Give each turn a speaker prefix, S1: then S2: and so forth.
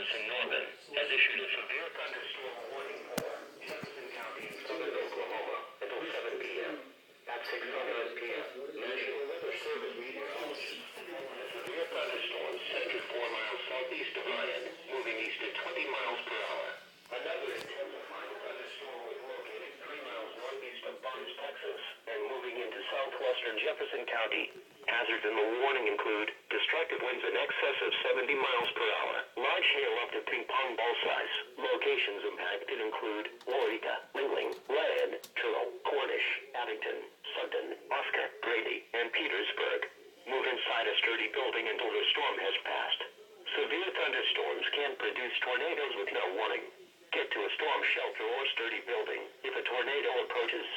S1: Jefferson Norman has issued a severe thunderstorm warning for Jefferson County in southern Oklahoma until 7 p.m. At 6:09 p.m., National Weather Service meteorologists warn a severe thunderstorm centered 4 miles southeast of Ryan, moving east at 20 miles per hour. Another intensifying thunderstorm was located 3 miles northeast of Barnes, Texas, and moving into southwestern Jefferson County. Hazards in the warning include destructive winds in excess of 70 miles per hour, large hail up to ping pong ball size. Locations impacted include Loretta, Ringling, Land, Turtle, Cornish, Abington, Sugden, Oscar, Grady, and Petersburg. Move inside a sturdy building until the storm has passed. Severe thunderstorms can produce tornadoes with no warning. Get to a storm shelter or sturdy building if a tornado approaches.